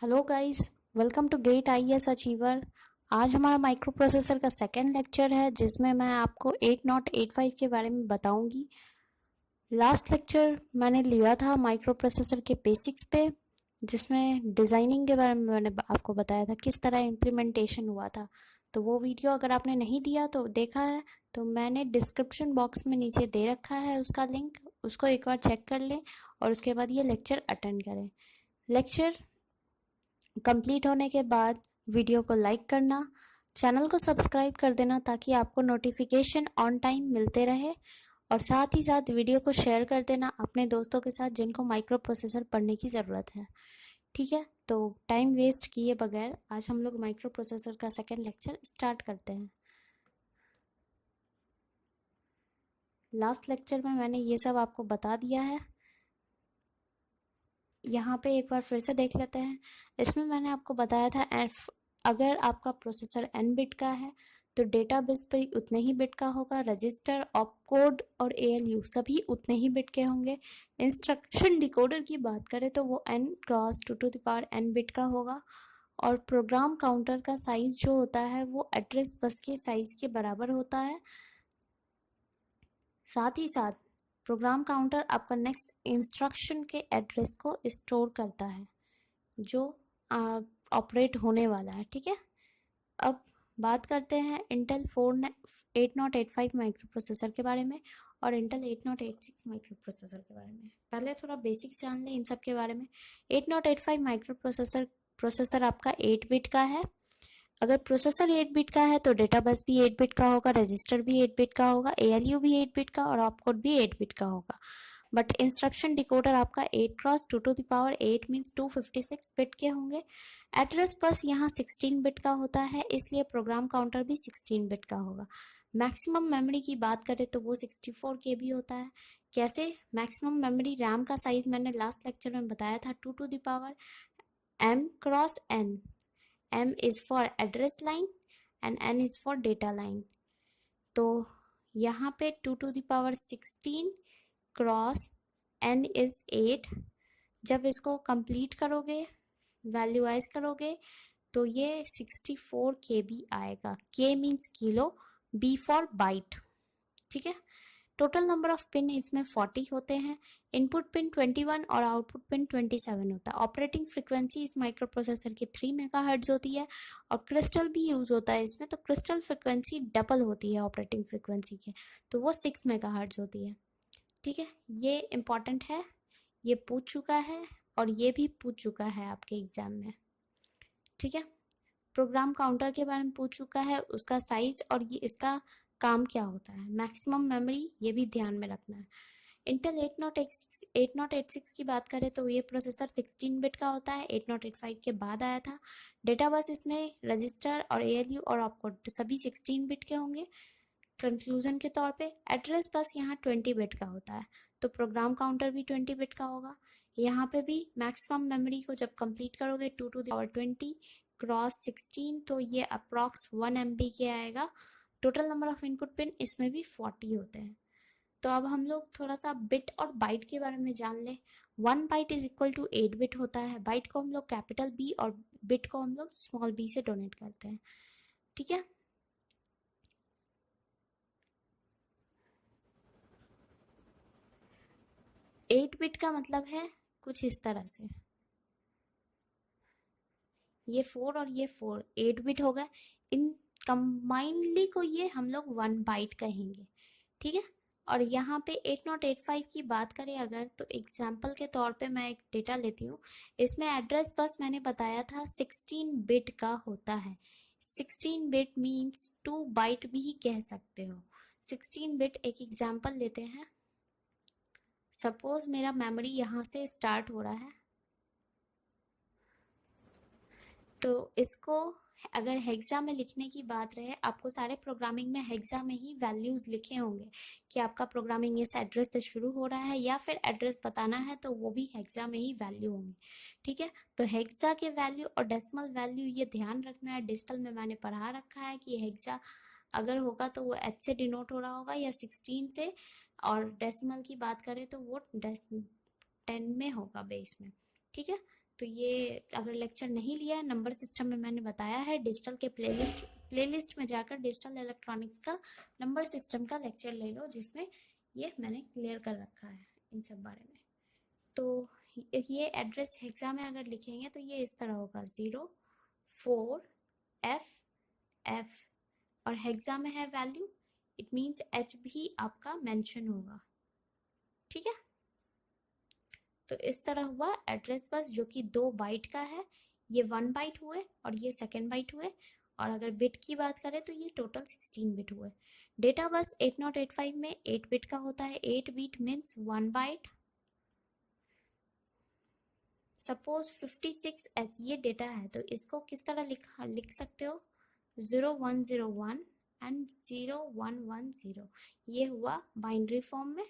Hello guys, welcome to Gate IAS Achiever. आज हमारा micro processor का सेकेंड लेक्चर है जिसमें मैं आपको 8085 के बारे में बताऊंगी। लास्ट लेक्चर मैंने लिया था माइक्रो प्रोसेसर के बेसिक्स पे, जिसमें डिज़ाइनिंग के बारे में मैंने आपको बताया था किस तरह इम्प्लीमेंटेशन हुआ था। तो वो वीडियो अगर आपने नहीं दिया तो देखा है तो मैंने डिस्क्रिप्शन बॉक्स में नीचे दे रखा है उसका लिंक, उसको एक बार चेक कर लें और उसके बाद ये लेक्चर अटेंड करें। लेक्चर कंप्लीट होने के बाद वीडियो को लाइक करना, चैनल को सब्सक्राइब कर देना ताकि आपको नोटिफिकेशन ऑन टाइम मिलते रहे, और साथ ही साथ वीडियो को शेयर कर देना अपने दोस्तों के साथ जिनको माइक्रो प्रोसेसर पढ़ने की ज़रूरत है। ठीक है, तो टाइम वेस्ट किए बगैर आज हम लोग माइक्रो प्रोसेसर का सेकेंड लेक्चर स्टार्ट करते हैं। लास्ट लेक्चर में मैंने ये सब आपको बता दिया है, यहाँ पे एक बार फिर से देख लेते हैं। इसमें मैंने आपको बताया था अगर आपका प्रोसेसर n बिट का है तो डेटाबेस पे उतने ही बिट का होगा, रजिस्टर, ऑपकोड और ALU सभी उतने ही बिट के होंगे। इंस्ट्रक्शन डिकोडर की बात करें तो वो n cross 2 to the power n bit का होगा, और प्रोग्राम काउंटर का साइज जो होता है वो एड्रेस बस के साइज के बराबर होता है। साथ ही साथ प्रोग्राम काउंटर आपका नेक्स्ट इंस्ट्रक्शन के एड्रेस को स्टोर करता है जो ऑपरेट होने वाला है। ठीक है, अब बात करते हैं इंटेल 8085 माइक्रो प्रोसेसर के बारे में और इंटेल 8086 माइक्रो प्रोसेसर के बारे में। पहले थोड़ा बेसिक्स जान लें इन सब के बारे में। 8085 माइक्रो प्रोसेसर आपका 8 बिट का है। अगर प्रोसेसर 8 बिट का है तो डेटा बस भी 8 बिट का होगा, रजिस्टर भी 8 बिट का होगा, ALU भी 8 बिट का और ऑपकोड भी 8 बिट का होगा। बट इंस्ट्रक्शन डिकोडर आपका 8 cross 2 to the power 8 means 256 bit के होंगे। एड्रेस बस यहाँ 16 बिट का होता है, इसलिए प्रोग्राम काउंटर भी 16 बिट का होगा। मैक्सिमम मेमोरी की बात करें तो वो 64 KB होता है। कैसे मैक्सिमम मेमोरी रैम का साइज मैंने लास्ट लेक्चर में बताया था 2 to the power m cross n। M is for address line and N is for data line। तो यहाँ पे 2 to the power 16 cross N is 8। जब इसको कंप्लीट करोगे, वैल्यूआइज करोगे तो ये 64 KB आएगा। K means kilo, B for byte. ठीक है, टोटल नंबर ऑफ पिन इसमें 40 होते हैं। इनपुट पिन 21 और आउटपुट पिन 27 होता है। ऑपरेटिंग फ्रिक्वेंसी इस माइक्रो प्रोसेसर की 3 मेगाहर्ट्ज होती है और क्रिस्टल भी यूज होता है इसमें, तो क्रिस्टल फ्रिक्वेंसी डबल होती है ऑपरेटिंग फ्रिक्वेंसी के, तो वो 6 मेगाहर्ट्ज होती है। ठीक है, ये इम्पॉर्टेंट है, ये पूछ चुका है और ये भी पूछ चुका है आपके एग्जाम में। ठीक है, प्रोग्राम काउंटर के बारे में पूछ चुका है, उसका साइज और ये इसका काम क्या होता है। मैक्सिमम मेमोरी ये भी ध्यान में रखना है। इंटेल 8086 की बात करें तो ये प्रोसेसर 16 बिट का होता है, 8085 के बाद आया था। डेटा बस इसमें रजिस्टर और ALU और ऑपकोड सभी 16 बिट के होंगे। कंक्लूजन के तौर पे एड्रेस बस यहाँ 20 बिट का होता है, तो प्रोग्राम काउंटर भी 20 बिट का होगा। यहाँ पे भी मैक्सिमम मेमोरी को जब कंप्लीट करोगे 2 टू द पावर 20 क्रॉस 16 तो ये अप्रॉक्स 1 MB के आएगा। Total number of input pin इसमें भी 40 होते हैं। तो अब हम लोग थोड़ा सा बिट और बाइट के बारे में जान लें। 1 byte is equal to 8 bit होता है। बाइट को हम लोग कैपिटल B और बिट को हम लोग स्मॉल b से डोनेट करते हैं। ठीक है, एट बिट का मतलब है कुछ इस तरह से, ये 4 और ये 4 8 बिट होगा। इन कंबाइनली को ये हम लोग 1 बाइट कहेंगे। ठीक है, और यहाँ पे 8085 की बात करें अगर, तो एग्जाम्पल के तौर पे मैं एक डेटा लेती हूँ। इसमें एड्रेस बस मैंने बताया था 16 बिट का होता है। 16 बिट मीन्स 2 बाइट भी कह सकते हो। 16 बिट एक एग्जाम्पल लेते हैं। सपोज मेरा मेमोरी यहाँ से स्टार्ट हो रहा है, तो इसको अगर हेक्सा में लिखने की बात रहे, आपको सारे प्रोग्रामिंग में हेक्सा में ही वैल्यूज लिखे होंगे कि आपका प्रोग्रामिंग इस एड्रेस से शुरू हो रहा है, या फिर एड्रेस बताना है तो वो भी हेक्सा में ही वैल्यू होंगे। ठीक है, तो हेक्सा के वैल्यू और डेसिमल वैल्यू ये ध्यान रखना है। डिजिटल में मैंने पढ़ा रखा है कि हेक्सा अगर होगा तो वो H से डिनोट हो रहा होगा या 16 से, और डेसिमल की बात करें तो वो 10 में होगा बेस में। ठीक है, तो ये अगर लेक्चर नहीं लिया है, नंबर सिस्टम में मैंने बताया है, डिजिटल के प्लेलिस्ट में जाकर डिजिटल इलेक्ट्रॉनिक्स का नंबर सिस्टम का लेक्चर ले लो, जिसमें ये मैंने क्लियर कर रखा है इन सब बारे में। तो ये एड्रेस हेक्सा में अगर लिखेंगे तो ये इस तरह होगा 04FF, और हेक्सा में है वैल्यू, इट मीन्स H भी आपका मेंशन होगा, ठीक है। तो इस तरह हुआ एड्रेस बस, जो कि 2 बाइट का है, ये 1 बाइट हुए और ये 2 बाइट हुए, और अगर बिट की बात करें तो ये टोटल 16 बिट हुए। डेटा बस 8085 में 8 बिट का होता है, 8 bit means 1 bite. Suppose 56H ये डेटा है, तो इसको किस तरह लिख सकते हो, 0101 एंड 0110, ये हुआ बाइनरी फॉर्म में,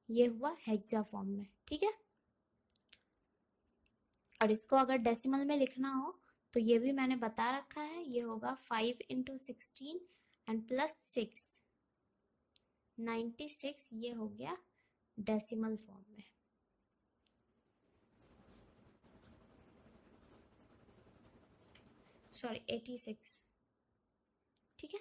ये हुआ हेक्सा फॉर्म में, ठीक है। और इसको अगर डेसिमल में लिखना हो तो ये भी मैंने बता रखा है, ये होगा 5 × 16 एंड प्लस 6, 96, ये हो गया डेसिमल फॉर्म में। सॉरी 86, ठीक है।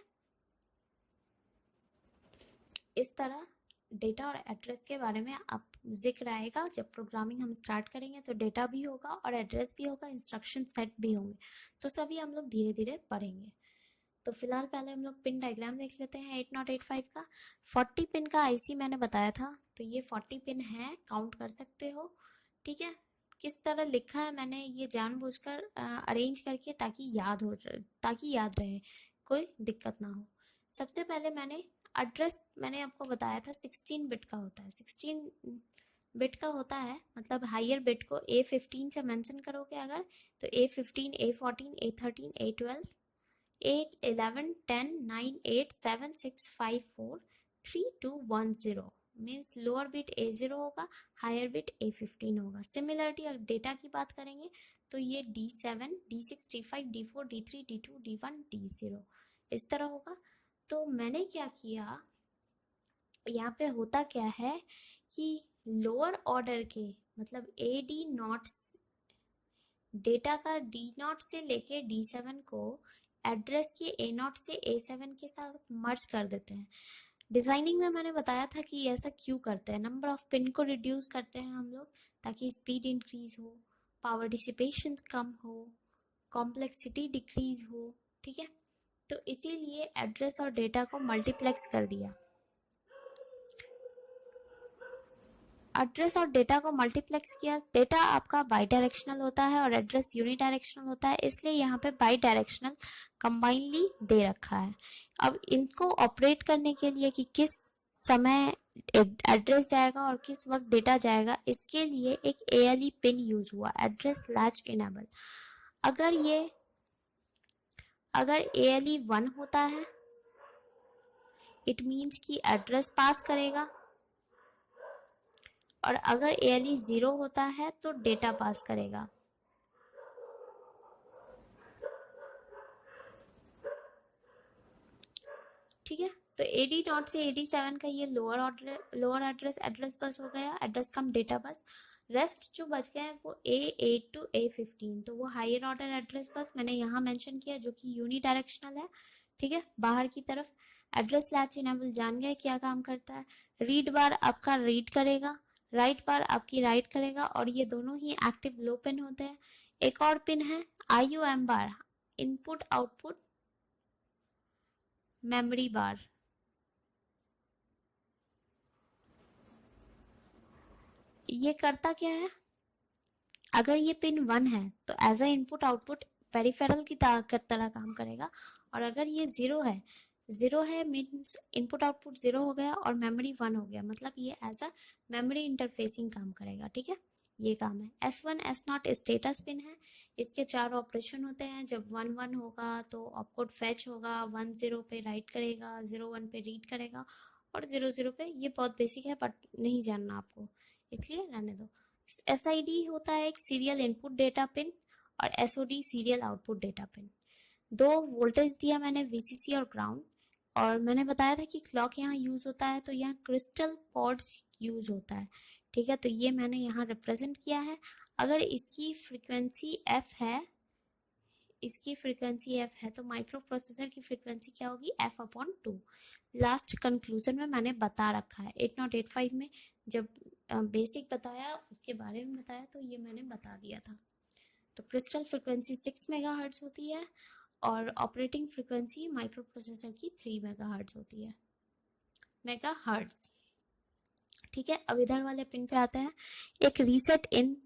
इस तरह डेटा और एड्रेस के बारे में आप जिक्र आएगा जब प्रोग्रामिंग हम स्टार्ट करेंगे, तो डेटा भी होगा और एड्रेस भी होगा, इंस्ट्रक्शन सेट भी होंगे, तो सभी हम लोग धीरे धीरे पढ़ेंगे। तो फिलहाल पहले हम लोग पिन डायग्राम देख लेते हैं 8085 का। 40 पिन का आईसी मैंने बताया था, तो ये 40 पिन है, काउंट कर सकते हो, ठीक है। किस तरह लिखा है मैंने ये जानबूझकर अरेंज करके, ताकि याद रहे, कोई दिक्कत ना हो। सबसे पहले एड्रेस मैंने आपको बताया था 16 बिट का होता है, 16 बिट का होता है, मतलब हायर बिट को A15 से मेंशन करोगे अगर, तो A15, A14, A13, A12, 8, 11, 10, 9, 8, 7, 6, 5, 4, 3, 2, 1, 0 means lower bit A0 होगा, हायर बिट A15 होगा। सिमिलरिटी अगर डेटा की बात करेंगे तो ये D7, D6, D5, D4, D3, D2, D1, D0 इस तरह होगा। तो मैंने क्या किया, यहाँ पे होता क्या है कि लोअर ऑर्डर के मतलब AD0 डेटा का D0 से लेके D7 को एड्रेस के A0 से A7 के साथ मर्ज कर देते हैं। डिजाइनिंग में मैंने बताया था कि ऐसा क्यों करते हैं, नंबर ऑफ पिन को रिड्यूस करते हैं हम लोग, ताकि स्पीड इंक्रीज हो, पावर डिसिपेशन कम हो, कॉम्प्लेक्सिटी डिक्रीज हो, ठीक है। तो इसीलिए एड्रेस और डेटा को मल्टीप्लेक्स कर दिया। एड्रेस और डेटा को मल्टीप्लेक्स किया। डेटा आपका बाई डायरेक्शनल होता है और एड्रेस यूनिडायरेक्शनल होता है, इसलिए यहाँ पे बाई डायरेक्शनल कंबाइनली दे रखा है। अब इनको ऑपरेट करने के लिए कि किस समय एड्रेस जाएगा और किस वक्त डेटा जाएगा, इसके लिए एक ALE पिन यूज हुआ, एड्रेस लैच इनेबल। अगर ALE 1 होता है, इट मीन्स कि एड्रेस पास करेगा, और अगर ALE 0 होता है तो डेटा पास करेगा। ठीक है, तो AD0 से AD7 का ये लोअर एड्रेस बस हो गया, एड्रेस कम डेटा बस। रेस्ट जो बच गया है वो A8 to A15, तो वो हायर ऑर्डर एड्रेस बस मैंने यहाँ मेंशन किया, जो कि यूनिडायरेक्शनल है, ठीक है, बाहर की तरफ। एड्रेस लैच इनेबल जान गए क्या काम करता है। रीड बार आपका रीड करेगा, राइट बार आपकी राइट करेगा, और ये दोनों ही एक्टिव लो पिन होते हैं। एक और पिन है IUM बार, इनपुट आउटपुट मेमोरी बार। ये करता क्या है, अगर ये पिन 1 है तो as a input output peripheral की तरह काम करेगा, और अगर ये 0 है मीन्स इनपुट आउटपुट 0 हो गया और मेमोरी 1 हो गया, मतलब ये एज अ मेमोरी इंटरफेसिंग काम करेगा, ठीक है, ये काम है। S1 S0 स्टेटस पिन है, इसके 4 ऑपरेशन होते हैं। जब 1 होगा तो ऑपकोड फेच होगा, 10 पे राइट करेगा, 01 पे रीड करेगा, और 00 पे, ये बहुत बेसिक है बट नहीं जानना आपको, इसलिए रहने दो। SID होता है एक सीरियल इनपुट डेटा पिन, और SOD serial output data pin. 2 voltage दिया मैंने, VCC और ग्राउंड, और मैंने बताया था कि क्लॉक यहाँ यूज होता है, तो यहाँ क्रिस्टल पॉड्स यूज होता है, ठीक है, तो ये मैंने यहाँ रिप्रेजेंट किया है। अगर इसकी फ्रीक्वेंसी f है, तो माइक्रो प्रोसेसर की फ्रीक्वेंसी क्या होगी, f/2। लास्ट कंक्लूजन में मैंने बता रखा है 8085 में, जब बेसिक बताया उसके बारे में बताया तो ये मैंने बता दिया था। तो क्रिस्टल फ्रीक्वेंसी 6 मेगाहर्ट्ज होती है और ऑपरेटिंग फ्रीक्वेंसी माइक्रो प्रोसेसर की 3 मेगाहर्ट्ज होती है, मेगाहर्ट्ज। ठीक है, अब इधर वाले पिन पे आते हैं। एक रीसेट इन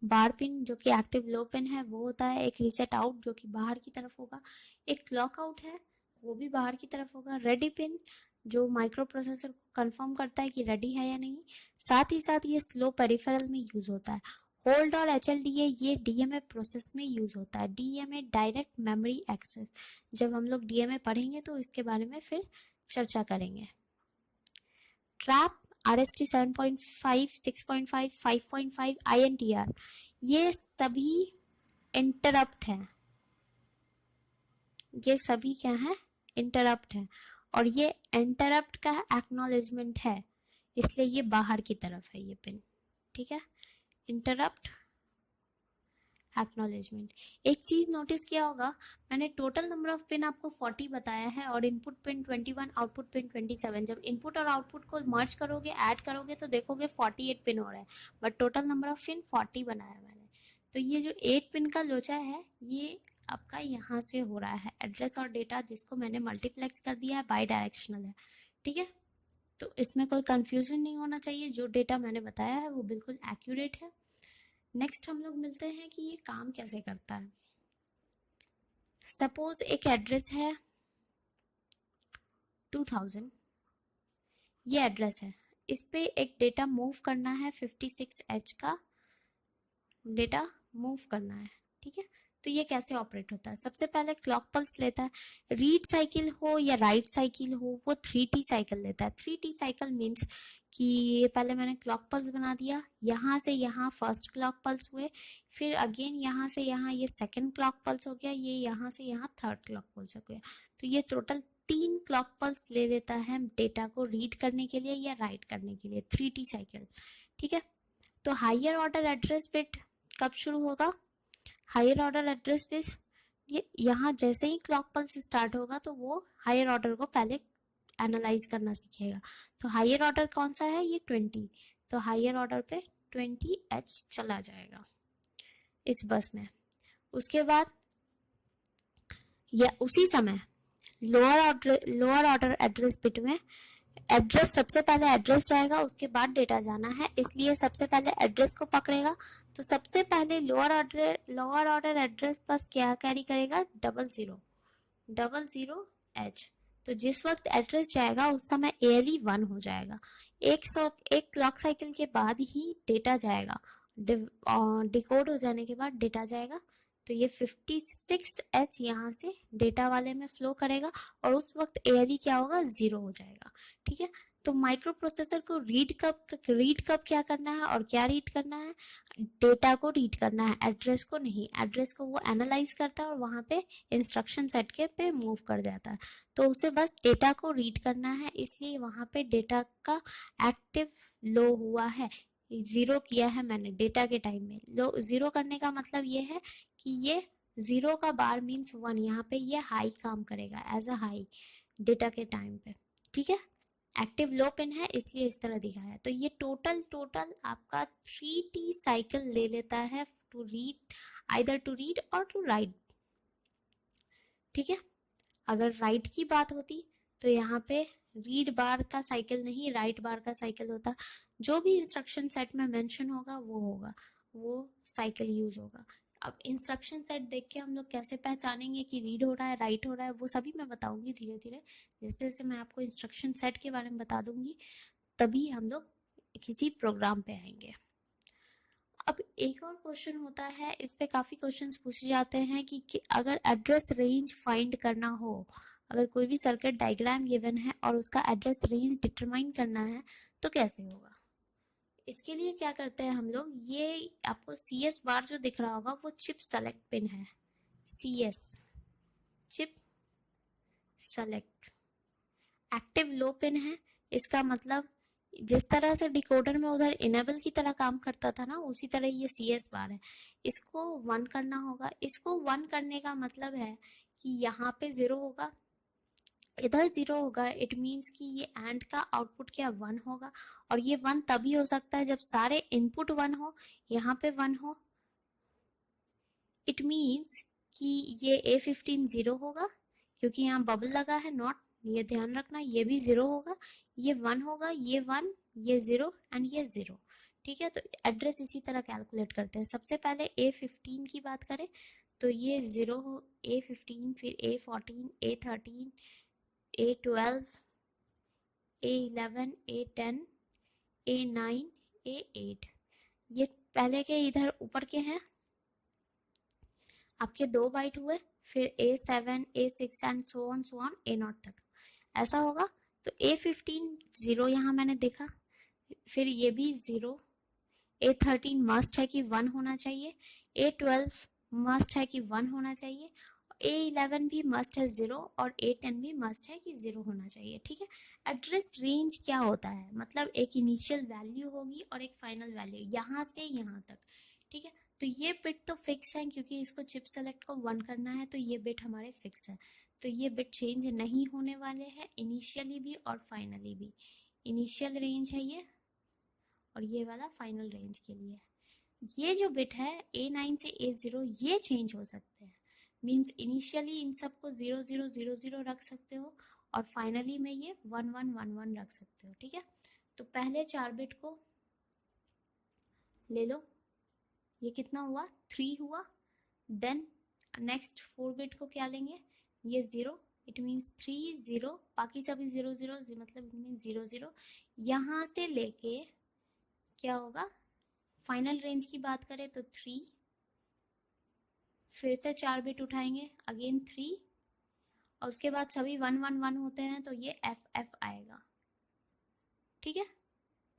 बार पिन जो कि एक्टिव लो पिन है वो होता है, एक रीसेट आउट जो कि बाहर की तरफ होगा, एक क्लॉक आउट है वो भी बाहर की तरफ होगा, रेडी पिन जो माइक्रो प्रोसेसर को कंफर्म करता है कि रेडी है या नहीं। साथ ही साथ ये स्लो पेरिफेरल में यूज होता है। होल्ड और HLDA ये DMA प्रोसेस में यूज होता है। DMA डायरेक्ट मेमोरी एक्सेस, जब हम लोग DMA पढ़ेंगे तो इसके बारे में फिर चर्चा करेंगे। ट्रैप RST 7.5, 6.5, 5.5, INTR ये सभी इंटरप्ट हैं, ये सभी क्या है, इंटरप्ट है, और ये इंटरप्ट का एक्नॉलेजमेंट है, इसलिए ये बाहर की तरफ है ये पिन। ठीक है, इंटरप्ट एक्नॉलेजमेंट। एक चीज नोटिस किया होगा, मैंने टोटल नंबर ऑफ पिन आपको 40 बताया है और इनपुट पिन 21, आउटपुट पिन 27। जब इनपुट और आउटपुट को मर्ज करोगे, ऐड करोगे तो देखोगे 48 पिन हो रहा है, but total number of pin 40 बनाया मैंने। तो ये जो 8 पिन का लोचा है ये आपका यहाँ से हो रहा है, एड्रेस और डेटा जिसको मैंने मल्टीप्लेक्स कर दिया है, बाई डायरेक्शनल है। ठीक है, तो इसमें कोई कंफ्यूजन नहीं होना चाहिए, जो डेटा मैंने बताया है वो बिल्कुल एक्यूरेट है। नेक्स्ट हम लोग मिलते हैं कि ये काम कैसे करता है। सपोज एक एड्रेस है 2000, ये एड्रेस है, इस पे एक डेटा मूव करना है, 56H का डेटा मूव करना है। ठीक है, तो ये कैसे ऑपरेट होता है, सबसे पहले क्लॉक पल्स लेता है, रीड साइकिल हो या राइट साइकिल हो वो 3T साइकिल लेता है। 3T साइकिल मीन्स कि पहले मैंने क्लॉक पल्स बना दिया, यहाँ से यहाँ फर्स्ट क्लॉक पल्स हुए, फिर अगेन यहाँ से यहाँ ये सेकंड क्लॉक पल्स हो गया, ये यहाँ से यहाँ थर्ड क्लॉक पल्स हो गया। तो ये टोटल 3 क्लॉक पल्स ले लेता है डेटा को रीड करने के लिए या राइट करने के लिए, 3T साइकिल। ठीक है, तो हायर ऑर्डर एड्रेस बिट कब शुरू होगा, हायर ऑर्डर एड्रेस बिट ये यहाँ जैसे ही क्लॉक पल्स स्टार्ट होगा तो वो हायर ऑर्डर को पहले एनालाइज करना सीखेगा। तो हायर ऑर्डर कौन सा है, ये 20, तो हायर ऑर्डर पे 20H चला जाएगा इस बस में। उसके बाद या उसी समय लोअर ऑर्डर एड्रेस बिट में एड्रेस, सबसे पहले एड्रेस जाएगा उसके बाद डेटा जाना है, इसलिए सबसे पहले एड्रेस को पकड़ेगा। तो सबसे पहले लोअर ऑर्डर एड्रेस बस क्या कैरी करेगा, 00H। तो जिस वक्त एड्रेस जाएगा उस समय ALE 1 हो जाएगा। एक क्लॉक साइकिल के बाद ही डेटा जाएगा, डिकोड हो जाने के बाद डेटा जाएगा। तो ये 56H यहाँ से डेटा वाले में फ्लो करेगा और उस वक्त ALE क्या होगा, 0 हो जाएगा। ठीक है, तो माइक्रो प्रोसेसर को रीड कब क्या करना है और क्या रीड करना है, डेटा को रीड करना है, एड्रेस को नहीं। एड्रेस को वो एनालाइज करता है और वहाँ पे इंस्ट्रक्शन सेट के पे मूव कर जाता है, तो उसे बस डेटा को रीड करना है, इसलिए वहाँ पे डेटा का एक्टिव लो हुआ है, 0 किया है मैंने डेटा के टाइम में। लो 0 करने का मतलब ये है कि ये 0 का बार मीन्स 1, यहाँ पे ये हाई काम करेगा एज अ हाई डेटा के टाइम पे। ठीक है, एक्टिव लो पिन है इसलिए इस तरह दिखा है। तो ये टोटल आपका 3T साइकिल ले लेता है to read, either to read और टू राइट। ठीक है, अगर राइट की बात होती तो यहाँ पे रीड बार का साइकिल नहीं, राइट बार का साइकिल होता। जो भी इंस्ट्रक्शन सेट में मेंशन होगा वो साइकिल यूज होगा। अब इंस्ट्रक्शन सेट देख के हम लोग कैसे पहचानेंगे कि रीड हो रहा है, राइट हो रहा है, वो सभी मैं बताऊंगी धीरे धीरे। जैसे जैसे मैं आपको इंस्ट्रक्शन सेट के बारे में बता दूंगी तभी हम लोग किसी प्रोग्राम पे आएंगे। अब एक और क्वेश्चन होता है, इस पे काफी क्वेश्चंस पूछे जाते हैं कि अगर एड्रेस रेंज फाइंड करना हो, अगर कोई भी सर्किट डायग्राम गिवन है और उसका एड्रेस रेंज डिटरमाइन करना है तो कैसे होगा। इसके लिए क्या करते हैं हम लोग, ये आपको CS बार जो दिख रहा होगा वो चिप सेलेक्ट पिन है, CS chip select active low pin है। इसका मतलब जिस तरह से डिकोडर में उधर इनेबल की तरह काम करता था ना, उसी तरह ये CS बार है। इसको 1 करना होगा। इसको 1 करने का मतलब है कि यहाँ पे 0 होगा, इधर 0 होगा। इट मीन्स कि ये एंड का आउटपुट क्या 1 होगा। और ये 1 तभी हो सकता है जब सारे इनपुट 1 हो, यहाँ पे 1 हो। इट मीन्स कि ये A15 0 होगा क्योंकि यहाँ बबल लगा है, नॉट, ये ध्यान रखना। ये भी 0 होगा, ये 1 होगा, ये 1, ये 0 एंड ये 0। ठीक है, तो एड्रेस इसी तरह कैलकुलेट करते हैं। सबसे पहले A15 की बात करें तो ये 0 हो, A15, फिर A14, A13, A12, A11, A10, A9, A8। ये पहले के इधर ऊपर के हैं, आपके 2 बाइट हुए, फिर A7, A6 and so on A0 तक ऐसा होगा। तो A15 0 यहाँ मैंने देखा, फिर ये भी 0। A13 मस्ट है कि 1 होना चाहिए, A12 मस्ट है कि 1 होना चाहिए, A11 भी मस्ट है 0, और A10 भी मस्ट है कि 0 होना चाहिए। ठीक है, एड्रेस रेंज क्या होता है, मतलब एक इनिशियल वैल्यू होगी और एक फाइनल वैल्यू, यहाँ से यहाँ तक। ठीक है, तो ये बिट तो फिक्स है क्योंकि इसको चिप सेलेक्ट को 1 करना है, तो ये बिट हमारे फिक्स है। तो ये बिट चेंज नहीं होने वाले हैं, इनिशियली भी और फाइनली भी। इनिशियल रेंज है ये, और ये वाला फाइनल रेंज के लिए। ये जो बिट है A9 से A0 ये चेंज हो सकते हैं। मीन्स इनिशियली इन सबको 0 0 0 0 रख सकते हो, और फाइनली में ये 1 1 1 1 रख सकते हो। ठीक है, तो पहले 4 बिट को ले लो, ये कितना हुआ 3 हुआ। देन नेक्स्ट 4 बिट को क्या लेंगे, ये 0, इट मीन्स 3 0, बाकी सभी 0 0 मतलब इट मीन्स 0 0। यहाँ से लेके क्या होगा, फाइनल रेंज की बात करें तो 3, फिर से 4 बिट उठाएंगे, अगेन 3, और उसके बाद सभी 1 1 1 होते हैं तो ये FF आएगा। ठीक है,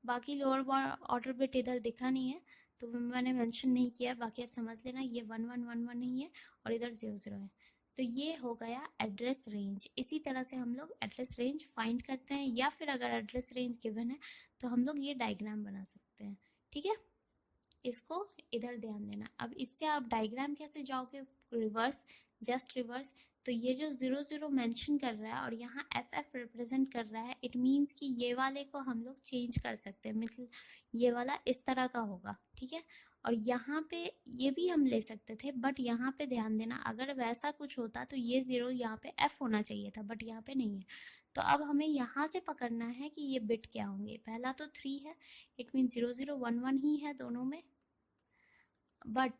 बाकी लोअर ऑर्डर बिट इधर दिखा नहीं है तो मैंने मेंशन नहीं किया, बाकी आप समझ लेना ये 1 1 1 1 नहीं है और इधर 0 0 है। तो ये हो गया एड्रेस रेंज। इसी तरह से हम लोग एड्रेस रेंज फाइंड करते हैं, या फिर अगर एड्रेस रेंज गिवन है तो हम लोग ये डायग्राम बना सकते हैं। ठीक है, इसको इधर ध्यान देना। अब इससे आप डायग्राम कैसे जाओगे, रिवर्स, जस्ट रिवर्स। तो ये जो 0 0 मेंशन कर रहा है और यहाँ FF रिप्रेजेंट कर रहा है, इट मीन्स कि ये वाले को हम लोग चेंज कर सकते हैं, मतलब ये वाला इस तरह का होगा। ठीक है, और यहाँ पे ये भी हम ले सकते थे, बट यहाँ पे ध्यान देना, अगर वैसा कुछ होता तो ये 0 यहाँ पे F होना चाहिए था, बट यहाँ पे नहीं है। तो अब हमें यहाँ से पकड़ना है कि ये बिट क्या होंगे। पहला तो 3 है, इट मीन 0 0 1 1 ही है दोनों में, बट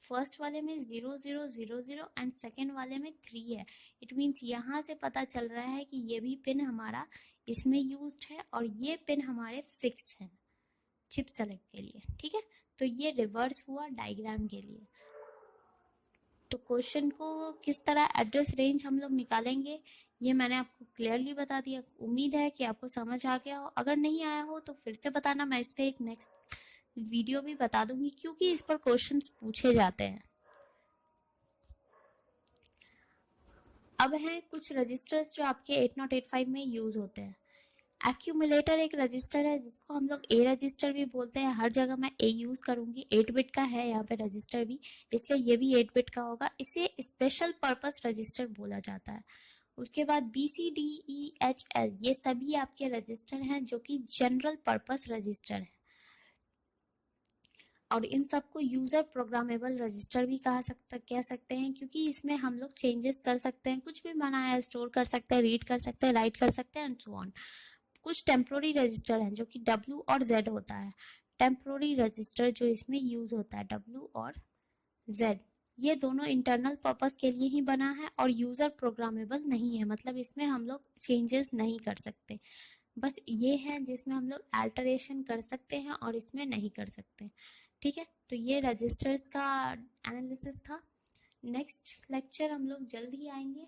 फर्स्ट वाले में 0 0 0 0 एंड सेकेंड वाले में 3 है। इट मीन्स यहाँ से पता चल रहा है कि ये भी पिन हमारा इसमें यूज्ड है और ये पिन हमारे फिक्स हैं चिप सेलेक्ट के लिए। ठीक है, तो ये रिवर्स हुआ डायग्राम के लिए। तो क्वेश्चन को किस तरह एड्रेस रेंज हम लोग निकालेंगे ये मैंने आपको क्लियरली बता दिया। उम्मीद है कि आपको समझ आ गया हो। अगर नहीं आया हो तो फिर से बताना, मैं इस पर एक नेक्स्ट वीडियो भी बता दूंगी क्योंकि इस पर क्वेश्चंस पूछे जाते हैं। अब हैं कुछ रजिस्टर्स जो आपके 8085 में यूज होते हैं। एक्यूमुलेटर एक रजिस्टर है जिसको हम लोग ए रजिस्टर भी बोलते हैं। हर जगह मैं ए यूज करूंगी, 8 बिट का है यहाँ पे रजिस्टर भी, इसलिए ये भी 8 बिट का होगा। इसे स्पेशल पर्पस रजिस्टर बोला जाता है। उसके बाद BCDEHL ये सभी आपके रजिस्टर हैं जो कि जनरल पर्पस रजिस्टर है, और इन सबको यूजर प्रोग्रामेबल रजिस्टर भी कह सकते हैं क्योंकि इसमें हम लोग चेंजेस कर सकते हैं, कुछ भी बनाया स्टोर कर सकते हैं, रीड कर सकते हैं, राइट कर सकते हैं एंड सो ऑन। कुछ टेम्प्रोरी रजिस्टर हैं जो कि W और Z होता है। टेम्प्रोरी रजिस्टर जो इसमें यूज होता है W और Z, ये दोनों इंटरनल पर्पस के लिए ही बना है और यूजर प्रोग्रामेबल नहीं है, मतलब इसमें हम लोग चेंजेस नहीं कर सकते। बस ये है जिसमें हम लोग अल्टरेशन कर सकते हैं और इसमें नहीं कर सकते। ठीक है, तो ये रजिस्टर्स का एनालिसिस था। नेक्स्ट लेक्चर हम लोग जल्द ही आएंगे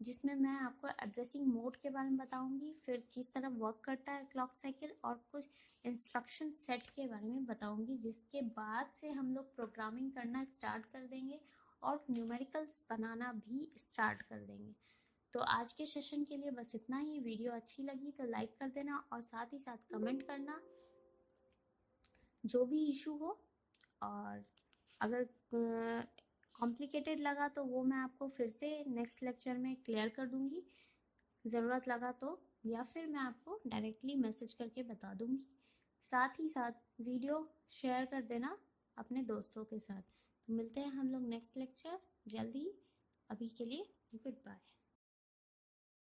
जिसमें मैं आपको एड्रेसिंग मोड के बारे में बताऊंगी, फिर किस तरह वर्क करता है क्लॉक साइकिल, और कुछ इंस्ट्रक्शन सेट के बारे में बताऊंगी, जिसके बाद से हम लोग प्रोग्रामिंग करना स्टार्ट कर देंगे और न्यूमेरिकल्स बनाना भी स्टार्ट कर देंगे। तो आज के सेशन के लिए बस इतना ही। वीडियो अच्छी लगी तो लाइक कर देना और साथ ही साथ कमेंट करना जो भी इशू हो, और अगर कॉम्प्लिकेटेड लगा तो वो मैं आपको फिर से नेक्स्ट लेक्चर में क्लियर कर दूंगी ज़रूरत लगा तो, या फिर मैं आपको डायरेक्टली मैसेज करके बता दूंगी। साथ ही साथ वीडियो शेयर कर देना अपने दोस्तों के साथ। तो मिलते हैं हम लोग नेक्स्ट लेक्चर जल्दी। अभी के लिए गुड बाय।